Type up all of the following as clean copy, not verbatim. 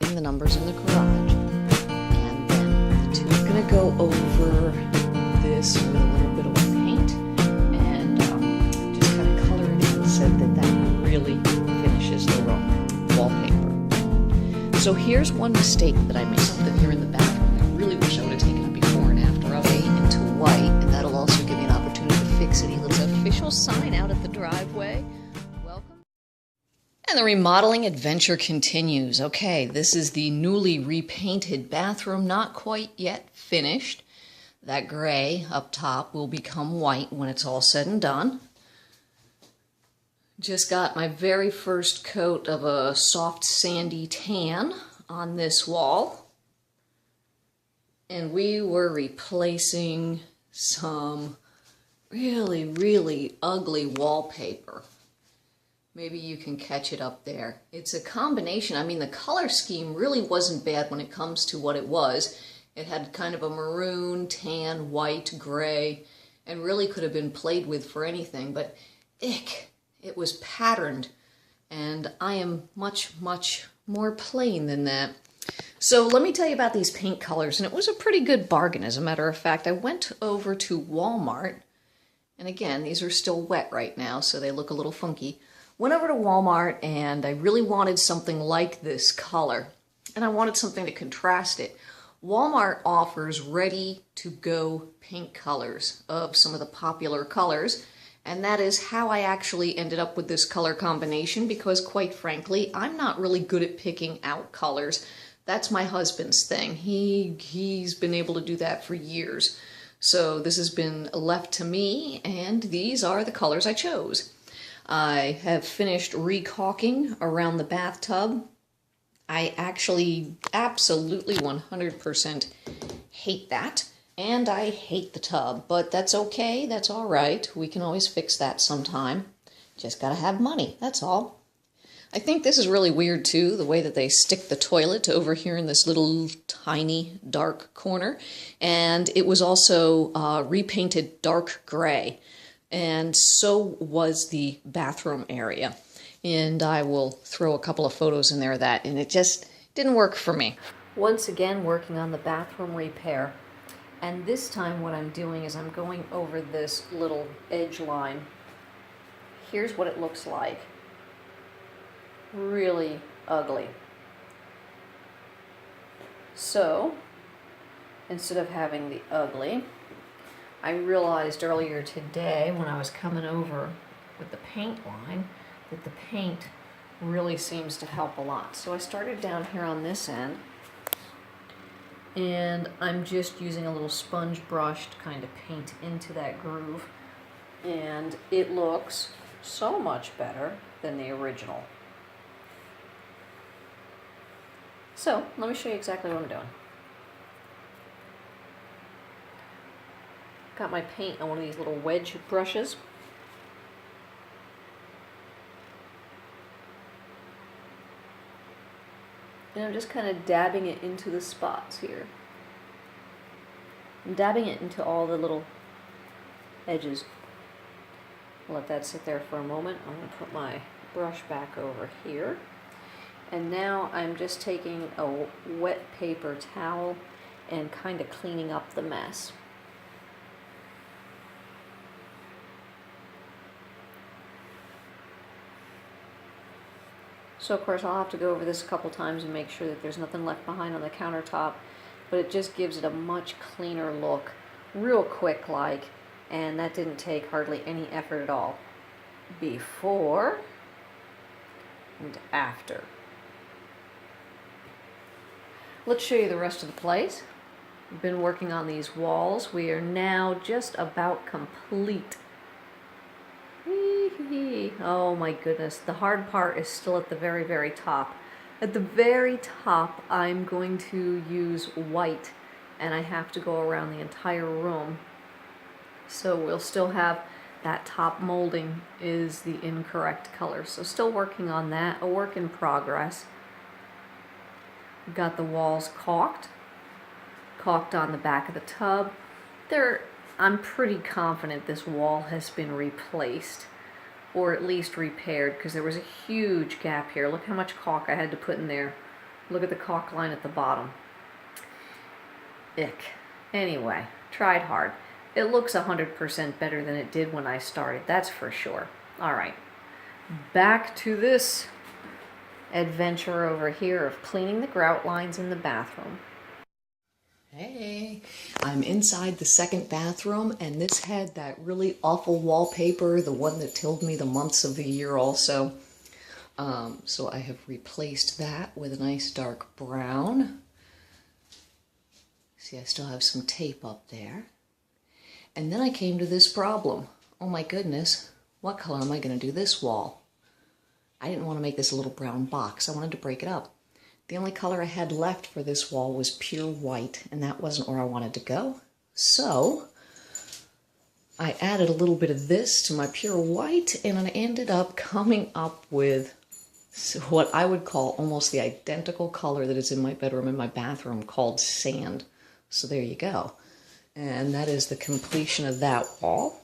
reading the numbers in the garage. And then the two are going to go over this with a little bit of paint and just kind of color it in, said that really finishes the wallpaper. So here's one mistake that I made. Something here in the bathroom. I really wish I would have taken a before and after of it into white, and that'll also give me an opportunity to fix it. There's an official sign out at the driveway. Welcome. And the remodeling adventure continues. Okay, this is the newly repainted bathroom, not quite yet finished. That gray up top will become white when it's all said and done. Just got my very first coat of a soft sandy tan on this wall. And we were replacing some really, really ugly wallpaper. Maybe you can catch it up there. It's a combination. I mean, the color scheme really wasn't bad when it comes to what it was. It had kind of a maroon, tan, white, gray, and really could have been played with for anything, but ick, it was patterned, and I am much, much more plain than that. So let me tell you about these paint colors, and it was a pretty good bargain. As a matter of fact, I went over to Walmart, and again, these are still wet right now, so they look a little funky. Went over to Walmart, and I really wanted something like this color, and I wanted something to contrast it. Walmart offers ready-to-go paint colors of some of the popular colors, and that is how I actually ended up with this color combination because, quite frankly, I'm not really good at picking out colors. That's my husband's thing. He's been able to do that for years. So this has been left to me, and these are the colors I chose. I have finished recaulking around the bathtub. I actually absolutely 100% hate that, and I hate the tub, but that's okay, that's all right. We can always fix that sometime. Just gotta have money, that's all. I think this is really weird too, the way that they stick the toilet over here in this little tiny dark corner, and it was also repainted dark gray, and so was the bathroom area. And I will throw a couple of photos in there of that, and it just didn't work for me. Once again, working on the bathroom repair, and this time what I'm doing is I'm going over this little edge line. Here's what it looks like. Really ugly. So, instead of having the ugly, I realized earlier today when I was coming over with the paint line that the paint really seems to help a lot. So I started down here on this end, and I'm just using a little sponge brush to kind of paint into that groove, and it looks so much better than the original. So let me show you exactly what I'm doing. Got my paint on one of these little wedge brushes. And I'm just kind of dabbing it into the spots here. I'm dabbing it into all the little edges. I'll let that sit there for a moment. I'm going to put my brush back over here. And now I'm just taking a wet paper towel and kind of cleaning up the mess. So of course I'll have to go over this a couple times and make sure that there's nothing left behind on the countertop, but it just gives it a much cleaner look, real quick like, and that didn't take hardly any effort at all. Before and after. Let's show you the rest of the place. We've been working on these walls. We are now just about complete. Oh my goodness, the hard part is still at the very, very top. At the very top, I'm going to use white, and I have to go around the entire room. So we'll still have that top molding is the incorrect color. So still working on that, a work in progress. We've got the walls caulked on the back of the tub. I'm pretty confident this wall has been replaced, or at least repaired, because there was a huge gap here. Look how much caulk I had to put in there Look at the caulk line at the bottom. Ick. Anyway, tried hard. It looks 100% better than it did when I started, that's for sure. All right, back to this adventure over here of cleaning the grout lines in the bathroom. Hey, I'm inside the second bathroom, and this had that really awful wallpaper, the one that told me the months of the year also. So I have replaced that with a nice dark brown. See, I still have some tape up there. And then I came to this problem. Oh my goodness, what color am I going to do this wall? I didn't want to make this a little brown box. I wanted to break it up. The only color I had left for this wall was pure white, and that wasn't where I wanted to go. So I added a little bit of this to my pure white, and I ended up coming up with what I would call almost the identical color that is in my bedroom and my bathroom, called sand. So there you go. And that is the completion of that wall.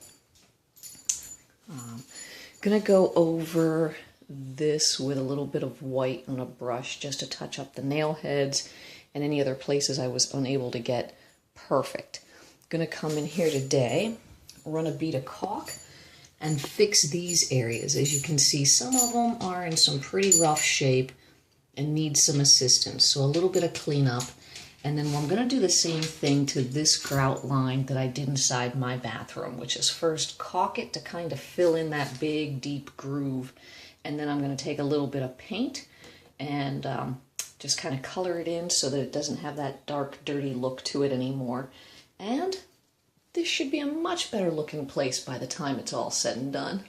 Gonna go over this with a little bit of white on a brush just to touch up the nail heads and any other places I was unable to get perfect. Gonna come in here today, run a bead of caulk, and fix these areas. As you can see, some of them are in some pretty rough shape and need some assistance. So a little bit of cleanup. And then I'm gonna do the same thing to this grout line that I did inside my bathroom, which is first caulk it to kind of fill in that big, deep groove. And then I'm going to take a little bit of paint and just kind of color it in so that it doesn't have that dark, dirty look to it anymore. And this should be a much better looking place by the time it's all said and done.